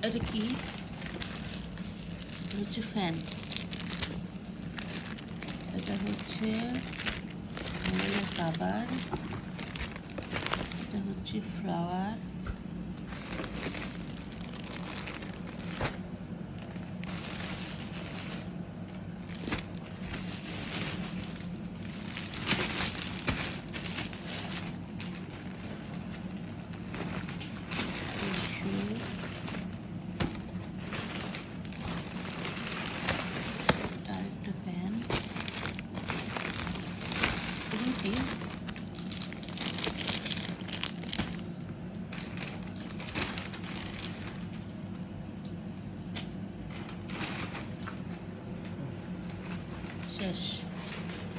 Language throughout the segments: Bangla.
এটা কি? এটা হচ্ছে ফ্যান। এটা হচ্ছে কাবার। এটা হচ্ছে ফ্লাওয়ার। আরেকটা ফ্যান। কি শেষ?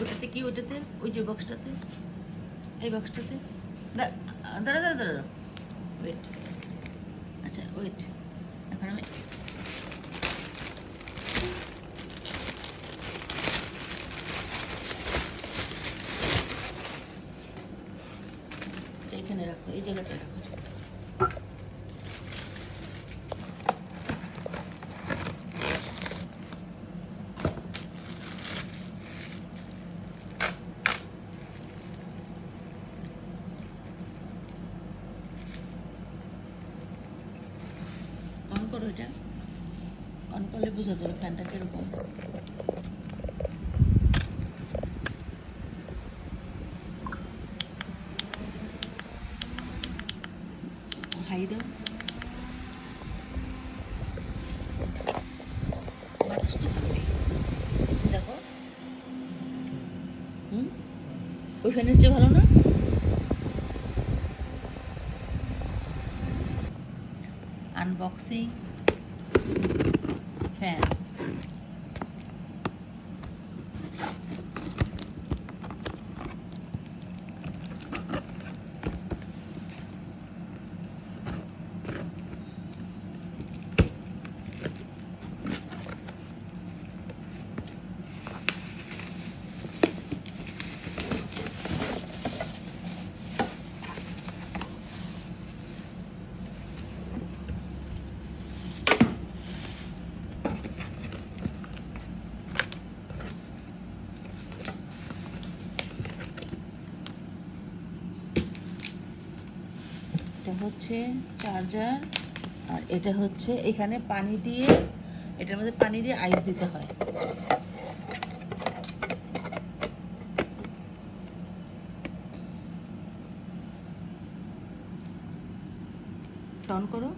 ওটাতে কি? ওটাতে ওই যে বক্সটাতে, এই বক্সটাতে দাঁড়া দাঁড়া দাঁড়া, ওয়েট। আচ্ছা ওয়েট, এখন আমি এখানে রাখো, এই জায়গাটা রাখো। অন করো, এটা অন করলে বোঝা যাবে ফ্যানটা কিরকম। হাই দাও, দেখো। ওই ফ্যানের চেয়ে ভালো না? Unboxing fan. এটা হচ্ছে চার্জার, আর এটা হচ্ছে এখানে পানি দিয়ে, এটার মধ্যে পানি দিয়ে আইস দিতে হয়। অন করো।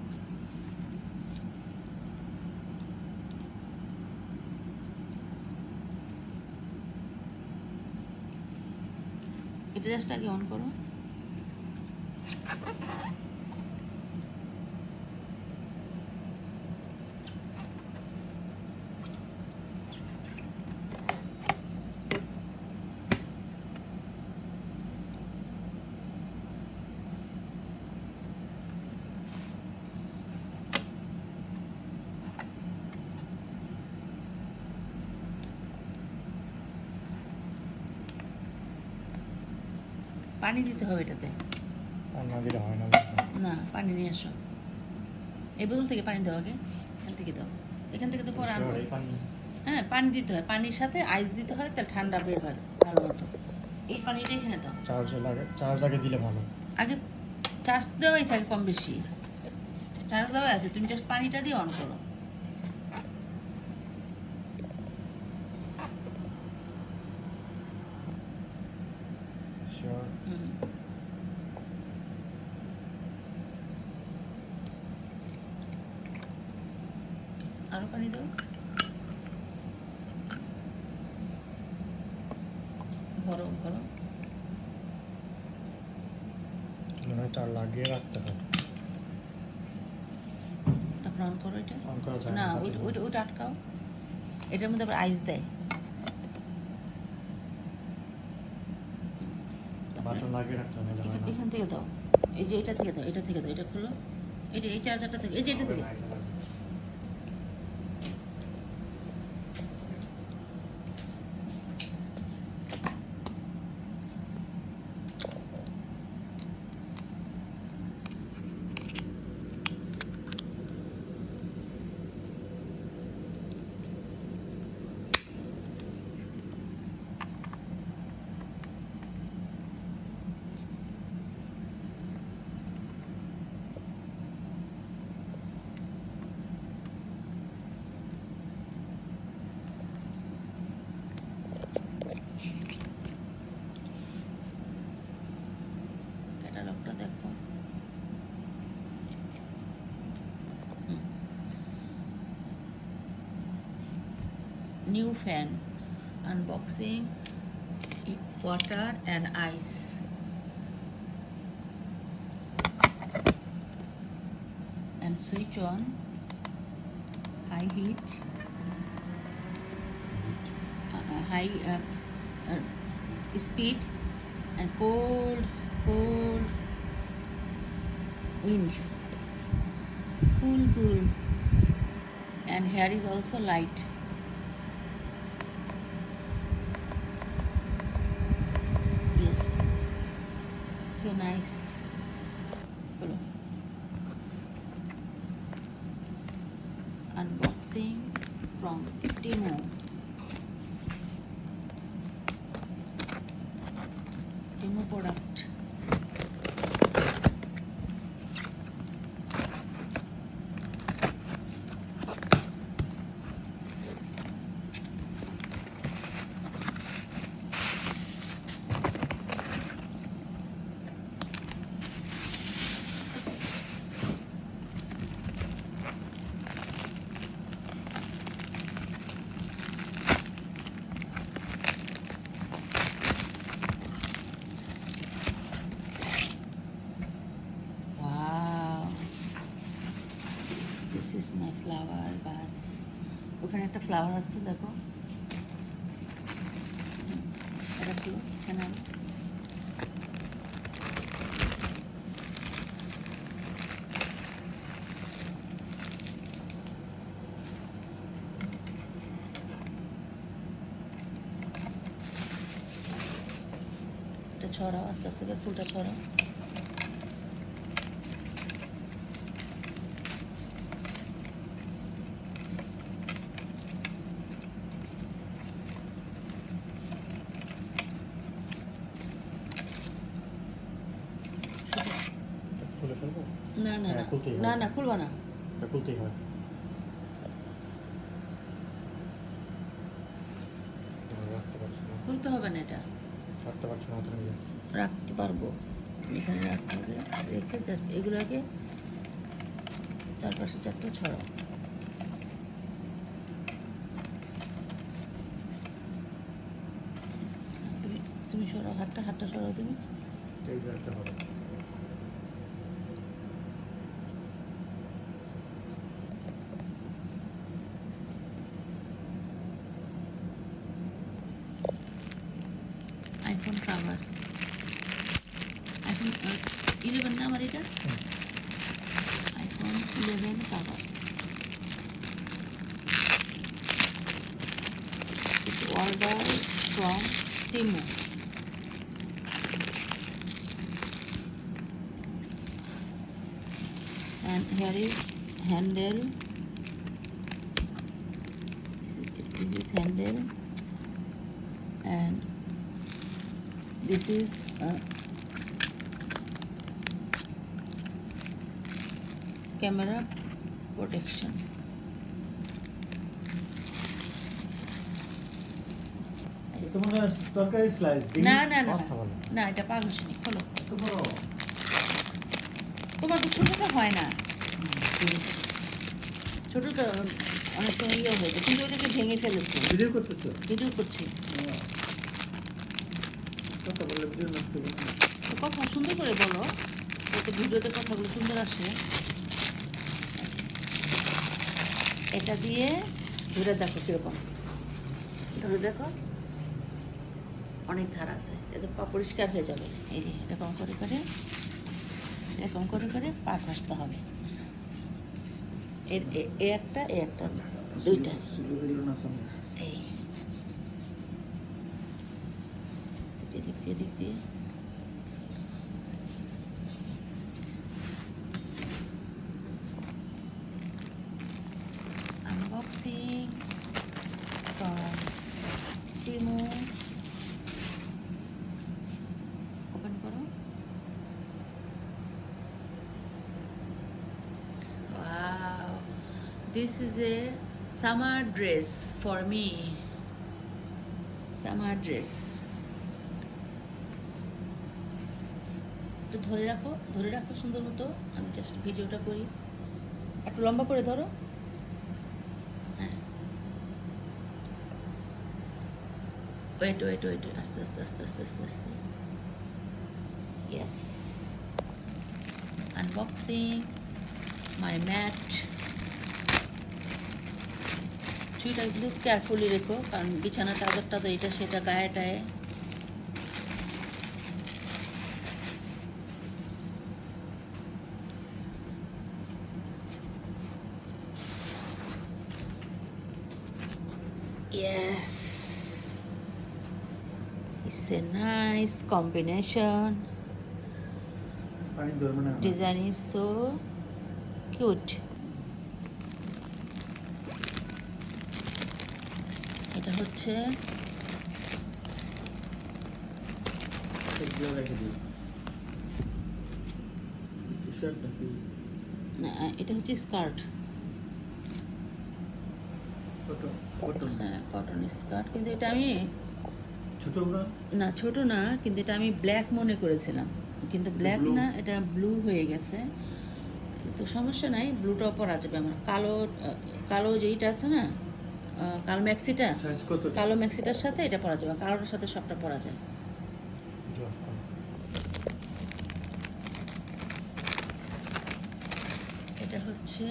এটা জাস্ট আগে অন করো। পানি দিতে হবে এটাতে। না, পানি নিয়ে আসো। এই বোতল থেকে পানি দাও আগে, এখান থেকে দাও, এখান থেকে তো পরে আনবো। হ্যাঁ, পানি দিতে হয়, পানির সাথে আইস দিতে হয়, তাহলে ঠান্ডা বের হয় ভালো মতো। এই পানিটা এখানে দাও। চার্জ আগে দিলে ভালো। আগে চার্জ দেওয়াই থাকে কম বেশি, চার্জ দেওয়াই আছে, তুমি জাস্ট পানিটা দিয়ে অন করো। আরো পানি দাও, ভরো ভরো। চার লাগিয়ে রাখতে হয়, তারপর অন করো। এটা অন করা যায় না, না, ওইটা আটকাও। এটার মধ্যে আবার আইস দেয়। বাটন লাগিয়ে রাখতে হবে, এখান থেকে দাও, এই যে এটা থেকে দাও, এটা থেকে দাও, এটা খুলো, এটা এই চার্জারটা থেকে, এই যে এটা থেকে। new fan. Unboxing, water and ice. And switch on, high heat, high speed, and cold wind, cool. And here is also light. Yes, so nice. Hello. Unboxing from Temu. Temu product. This is my flower vase. ওখানে একটা ফ্লাওয়ার আছে দেখো, এটা কি এখানে এটা ছড়াও, আস্তে আস্তে করে ফুলটা ছড়াও। খুলে ফেলবো? না না হ্যাঁ, খুলতেই হয়। না খুলবা না। এটা খুলতেই হয়। রাখতে পারছি না। খুলতে হবে না, এটা রাখতে পারছি না হাতের মধ্যে। রাখতে পারবো। এখানে রাখতে হবে, রেখে জাস্ট এগুলোকে চারপাশে চারটে ছড়াও। তুমি সরাও হাতটা সরাও তুমি। এই যে একটা হবে। আইফোন কাভার, আইফোন 11 না আমার এটা, iPhone 11 cover. It's order from Temu. And here is handle. This is handle, and this is camera protection. এটা মনে হয় তরকারি স্লাইস না না না কথা বলো। না, এটা পাগল শুনি, খোলো। এত বড় তোমার তো ছোটটা হয় না, ছোট তো অনেক সময় ইয়ে হয়ে যায়, কিন্তু ওটাকে ভেঙে ফেলেছে। ভিডিও করতেছো? ভিডিও করছি, কথা বললে ভিডিও নষ্ট হবে না। তো কথা সুন্দর করে বলো, যাতে ভিডিওতে কথাগুলো সুন্দর আসে। এটা দিয়ে ধরে দেখো কিরকম, ধরে দেখো অনেক ধার আছে, এতে পা পরিষ্কার হয়ে যাবে। এই যে এরকম করে পা ঘষতে হবে। এর এ একটা দুইটা, সুযোগ দিল না সামনে। এই এদিক দিয়ে unboxing from Temu. Open করো। Wow, this is a summer dress for me. Summer dress. একটু ধরে রাখো সুন্দর মতো, আমি জাস্ট ভিডিওটা করি। একটু লম্বা করে ধরো, হ্যাঁ ওয়েট ওয়েট ওয়েট আস্তে আস্তে আস্তে আস্তে আস্তে আস্তে ইয়েস আনবক্সিং মাই ম্যাট চুইটা কিন্তু কেয়ারফুলি রেখো কারণ বিছানা চাদরটা তো এটা সেটা গায়ে টায়ে Yes, it's a nice combination. পানি ধরবে না Design is so cute. এটা হচ্ছে এগুলো রেখে দিই টি-শার্ট নাকি এটা হচ্ছে skirt cotton cotton cotton skirt কিন্তু এটা আমি ছোট বড় না ছোট না কিন্তু এটা আমি ব্ল্যাক মনে করেছিলাম কিন্তু ব্ল্যাক blue? না এটা ব্লু হয়ে গেছে তো সমস্যা নাই ব্লুটাও পরা যাবে আমার কালো কালো যেইটা আছে না কালো ম্যাক্সিটা সাইজ কত কালো ম্যাক্সিটার সাথে এটা পরা যাবে কালোটার সাথে সবটা পরা যায় ভিডিও অফ করো। এটা হচ্ছে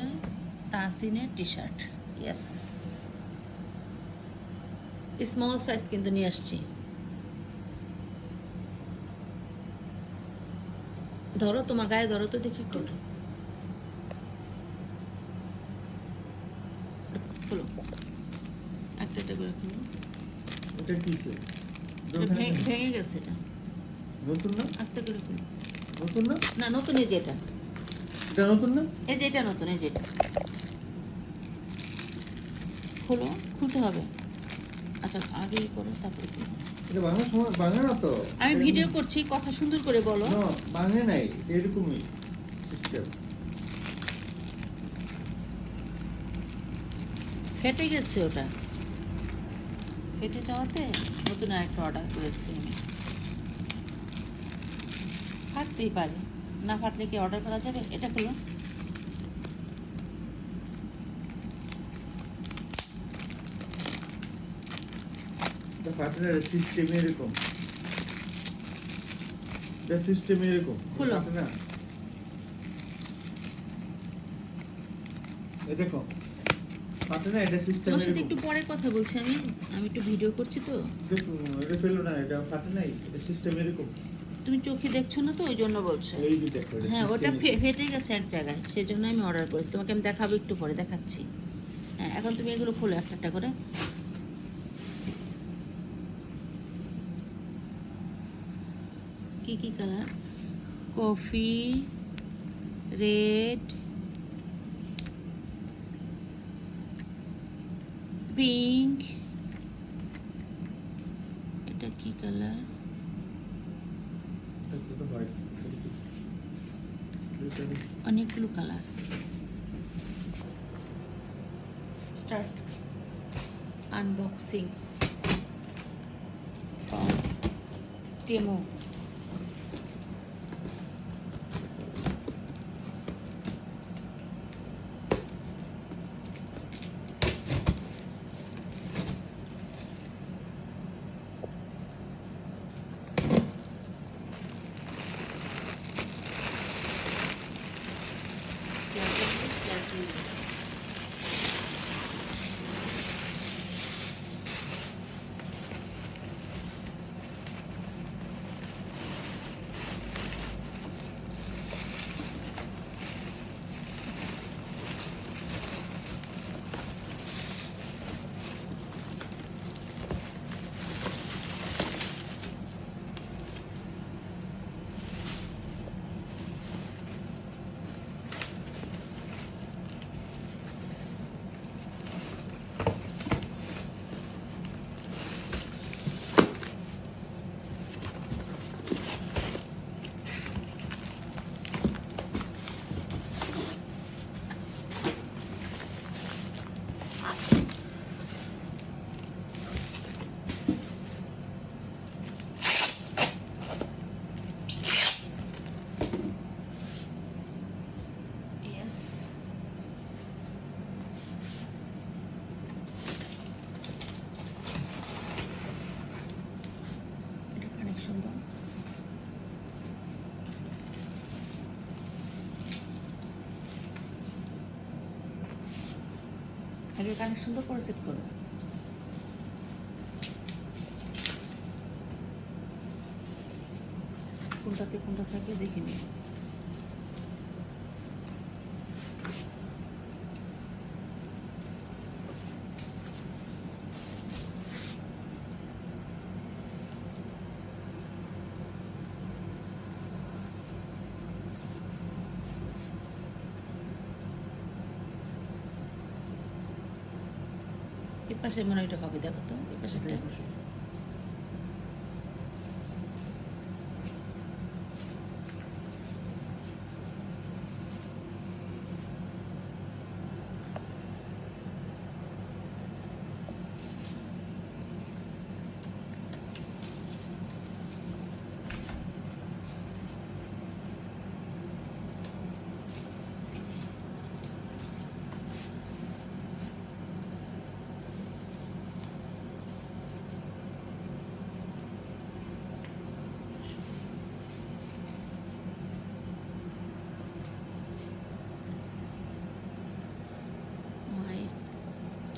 তাসিনের T shirt yes small size কিন্তু নিয়ে আসছি ধরো তোমার গায়ে ধরো তো দেখি একটু খুলো একটা একটা করে খুলো এটা কি ছিল এটা ভেঙে গেছে এটা নতুন না আস্তে করে খুলো নতুন না না নতুন এই যে এটা এটা নতুন না এই যে এটা নতুন এই যে এটা খুলো খুলতে হবে আচ্ছা আগেই করো তারপরে খুলো এটা ভাঙার সময় ভাঙে না তো আমি ভিডিও করছি কথা সুন্দর করে বলো না ভাঙে নাই এরকমই সিস্টেম ফেটে গেছে ওটা ফেটে যাওয়াতে নতুন আরেকটা অর্ডার করেছি আমি ফাটতেই পারে না ফাটলে কি অর্ডার করা যাবে এটা খুলো এটা ফাটে সিস্টেম এরকম এটা সিস্টেম এরকম খুলো। ফাটে না এই দেখো ফাটে না এটা সিস্টেম তোমার সাথে এরকম একটু পরে কথা বলছি আমি আমি একটু ভিডিও করছি তো দেখো এটা ফেলো না এটা ফাটে নাই এটা সিস্টেম এরকম তুমি চোখে দেখছো না তো ওই জন্য বলছো এই যে দেখো এটা হ্যাঁ ওটা system এরকম। ফেটে গেছে এক জায়গায় সেজন্য আমি অর্ডার করেছি তোমাকে আমি দেখাবো একটু পরে দেখাচ্ছি হ্যাঁ এখন তুমি এগুলো খোলো একটা একটা করে কি কি কালার কফি রেড পিঙ্ক এটা কি কালার এটা তো white। এটা অনেকগুলো কালার স্টার্ট আনবক্সিং টেমো আগে কানেকশন তো করে সেট করো। কোনটাতে কোনটা থাকে দেখিনি। এর পাশে মনে হয় এটা হবে, দেখো তো এর পাশে একটা। My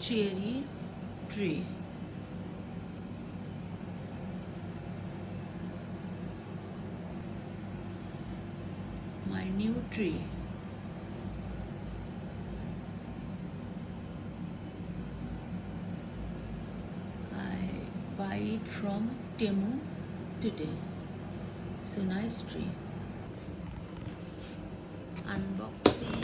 cherry tree. My new tree. I buy it from Temu today. So nice tree. Unboxing.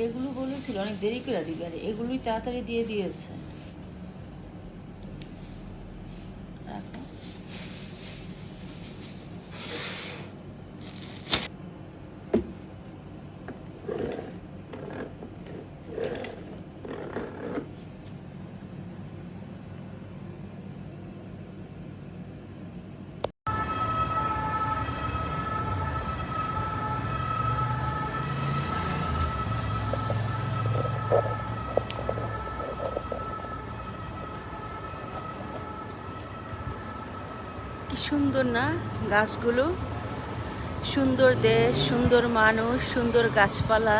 এগুলো বলেছিল অনেক দেরি করে দিবে, আর এগুলোই তাড়াতাড়ি দিয়ে দিয়েছে। রাখো। কি সুন্দর না গাছগুলো, সুন্দর দেশ, সুন্দর মানুষ, সুন্দর গাছপালা।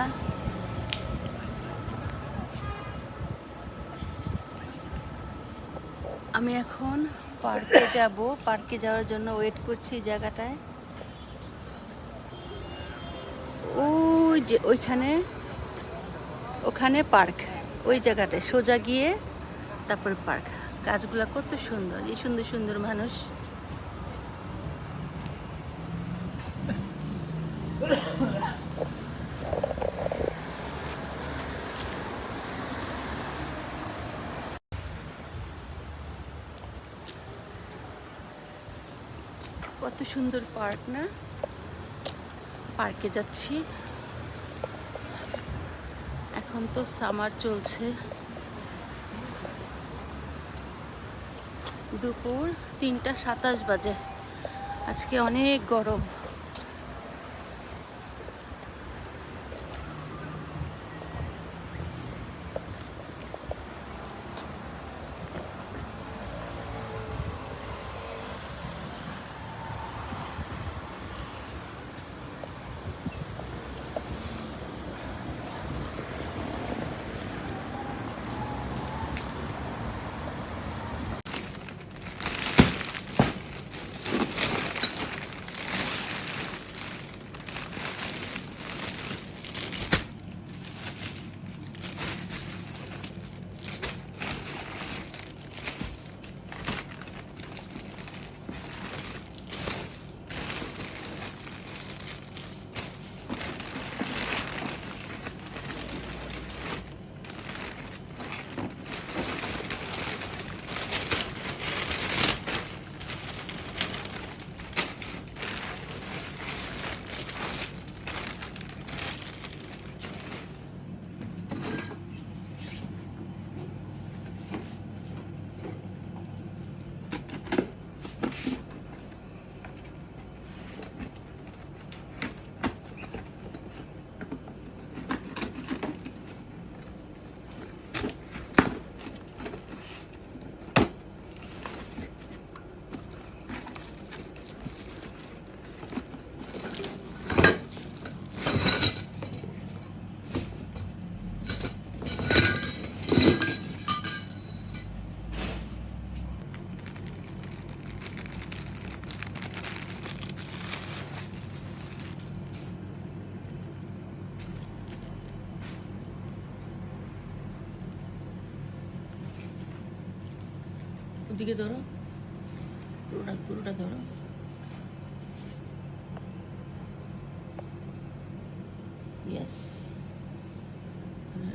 আমি এখন পার্কে যাব, পার্কে যাওয়ার জন্য ওয়েট করছি জায়গাটায়। ওই যে ওইখানে, ওখানে পার্ক, ওই জায়গাটায় সোজা গিয়ে তারপর পার্ক। গাছগুলা কত সুন্দর, এই সুন্দর সুন্দর মানুষ। কত সুন্দর পার্ক না, পার্কে যাচ্ছি। এখন তো সামার চলছে, দুপুর 3টা 27 বাজে। আজকে অনেক গরম। দিকে ধরো, পুরোটা পুরোটা ধরো। ইয়েস,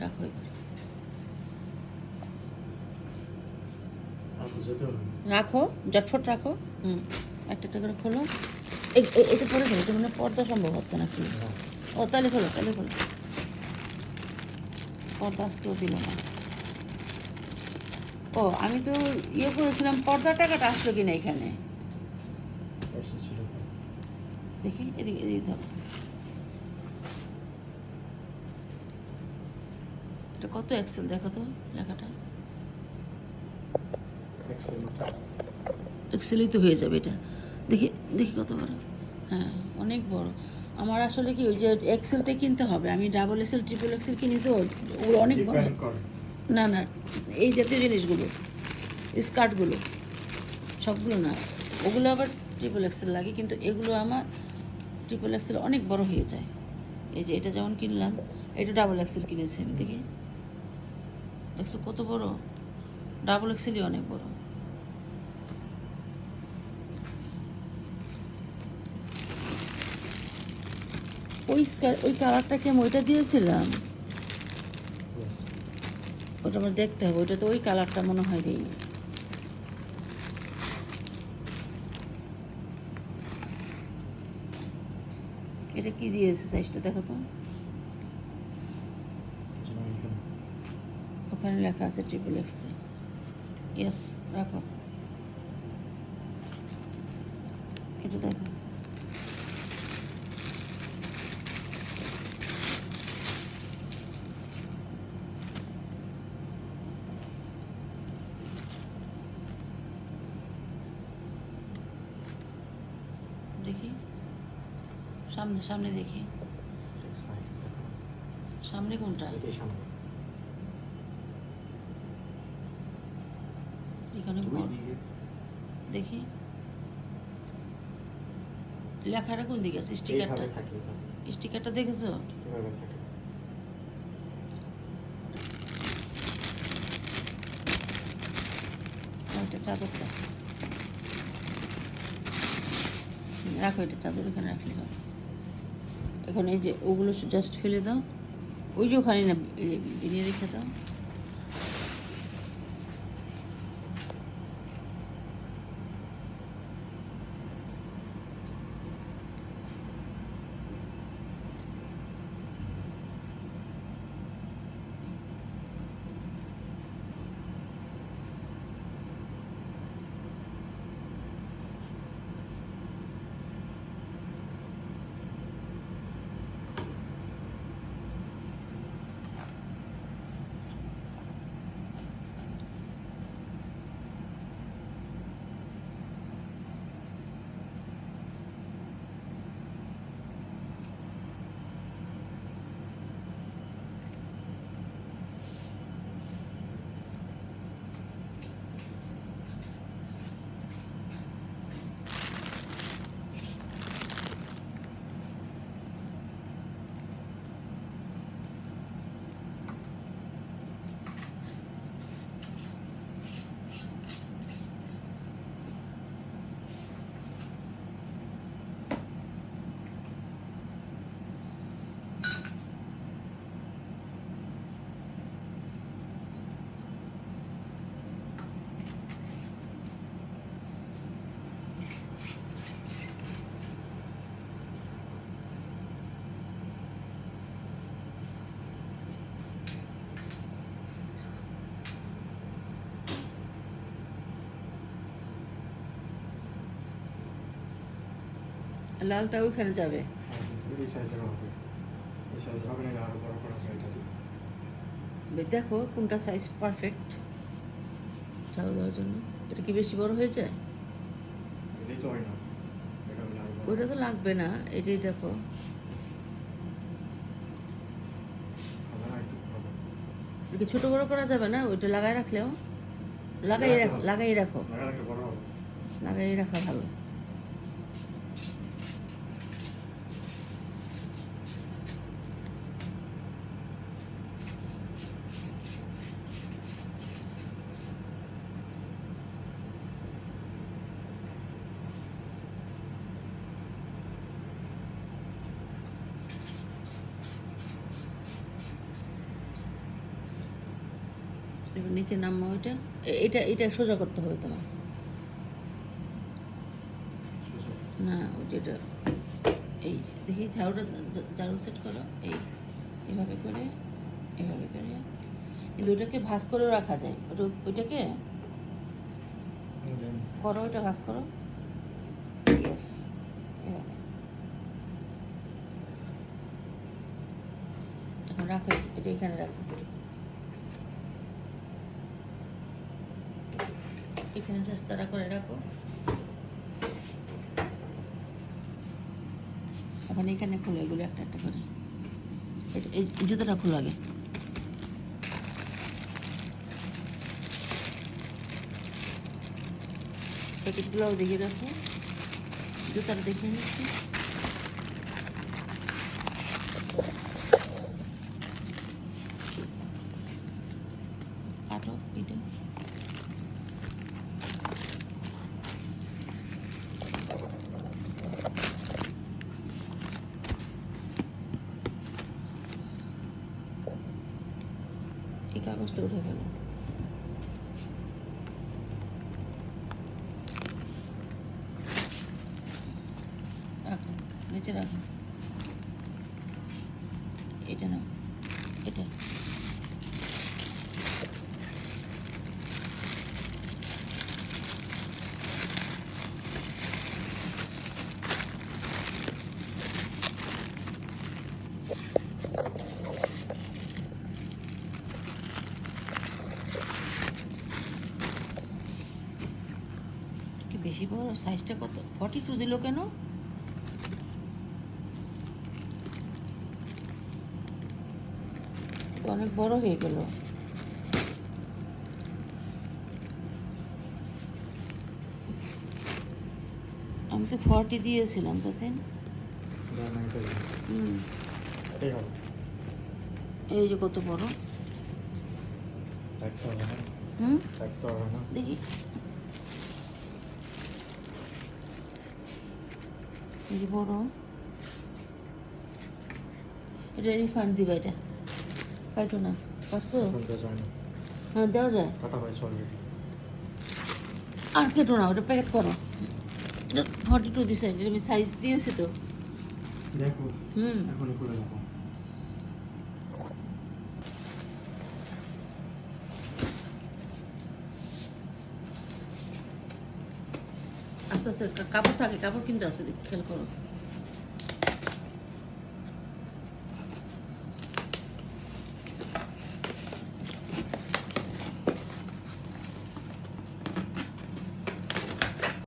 রাখো এবার, আর তো যেতে হবে। রাখো, জটফট রাখো। হুম, একটা একটা করে খোলো। এটা পরে খোলো, এটা মানে পর্দা সম্ভব হতো নাকি? না, ও তাহলে খোলো, তাহলে খোলো। পর্দা আজকেও দিল না। ও আমি তো ইয়ে করেছিলাম, পর্দার টাকাটা আসলো কিনা এখানে পয়সা ছিল তো। দেখি, এদিকে এদিকে ধরো। এটা কত এক্সেল দেখো তো লেখাটা। এক্সেল মতো। এক্সেলই তো হয়ে যাবে এটা। দেখি দেখি কত বড়। হ্যাঁ, অনেক বড়। আমার আসলে কি ওই যে এক্সেলটা কিনতে হবে, আমি ডাবল এক্সেল ট্রিপল এক্সেল কিনি তো, ওগুলো অনেক বড়। Depend করে। না না, এই জাতীয় জিনিসগুলো, স্কার্টগুলো, সবগুলো না, ওগুলো আবার ট্রিপল এক্সেল লাগে, কিন্তু এগুলো আমার ট্রিপল এক্সেল অনেক বড় হয়ে যায়। এই যে এটা যেমন কিনলাম, এটা ডাবল এক্সেল কিনেছি আমি, দেখি দেখছো কত বড়, ডাবল এক্সেলই অনেক বড়। ওই কালারটাকে আমি ওইটা দিয়েছিলাম, Yes. ওটা আমার দেখতে হবে, ওইটা তো ওই কালারটা মনে হয় নেই। এটা কি দিয়েছে সাইজটা দেখো তো, যেমন এখানে। ওখানে লেখা আছে ট্রিপল এক্সেল। ইয়েস, রাখো, এটা দেখো। দেখি সামনে, সামনে দেখি, Side দেখো। সামনে কোনটা? এটাই সামনে। এখানে দুই বড়। দিকে। দেখি লেখাটা কোন দিকে আছে? স্টিকারটা, এইভাবে থাকে, এইভাবে। স্টিকারটা দেখেছো? এভাবে থাকে। ওইটা চাদরটা রাখো, এটা চাদর এখানে রাখলে হবে। এখন এই যে ওগুলো জাস্ট ফেলে দাও, ওই যে ওখানে না বিনিয়ে রেখে দাও। লালটা ওইখানে যাবে। হ্যাঁ, কিন্তু এই সাইজের হবে। এই সাইজের হবে না, আরো বড় করা যায় এটা দিয়ে। দেখো কোনটা সাইজ পারফেক্ট চাল দেওয়ার জন্য। এটা কি বেশি বড় হয়ে যায়? এটাই তো হয় না। এটা হলে আরো বড়। ওইটা তো লাগবে না, এটাই দেখো। হবে না, একটু হবে। এটা কি ছোট বড় করা যাবে না? ওইটা লাগাই রাখলেও, লাগাই রাখো, লাগালে একটা বড় হবে। লাগাই রাখা ভালো। এবার নিচে নামবো ওইটা এটা এটা সোজা করতে হবে তোমার না ওই যেটা এই দেখি ঝাড়ু সেট করো এই এভাবে করে কিন্তু ওইটাকে ভাঁজ করেও রাখা যায় ওইটাকে করো ওইটা ভাঁজ করো ইয়েস এভাবে এখন রাখো এটা এখানে রাখো এখানে জাস্ট তারা করে রাখো এখন এখানে খুলে এগুলো একটা একটা করে এই জুতোটা খুলো আগে প্যাকেটগুলোও দেখে রাখো জুতাটা দেখে নিচ্ছি কাটো এটা এই কাগজটা উঠে ফেলো রাখো নিচে রাখো এটা নাও এটা কি বেশি বড় সাইজটা কত 42 দিল কেন তো অনেক বড় হয়ে গেল আমি তো 40 দিয়েছিলাম তাসিন এই যে কত বড় দেখি এই যে বড় এটা রিফান্ড দিবা এটা কাটো না পারছো হ্যাঁ দেওয়া যায় আর কেটো না ওটা প্যাকেট করো এটা 42 দিছে এটা আমি সাইজ দিয়েছি তো দেখো এখন করে দেখো আস্তে আস্তে কাপড় থাকে কাপড় কিনতে আছে খেয়াল করো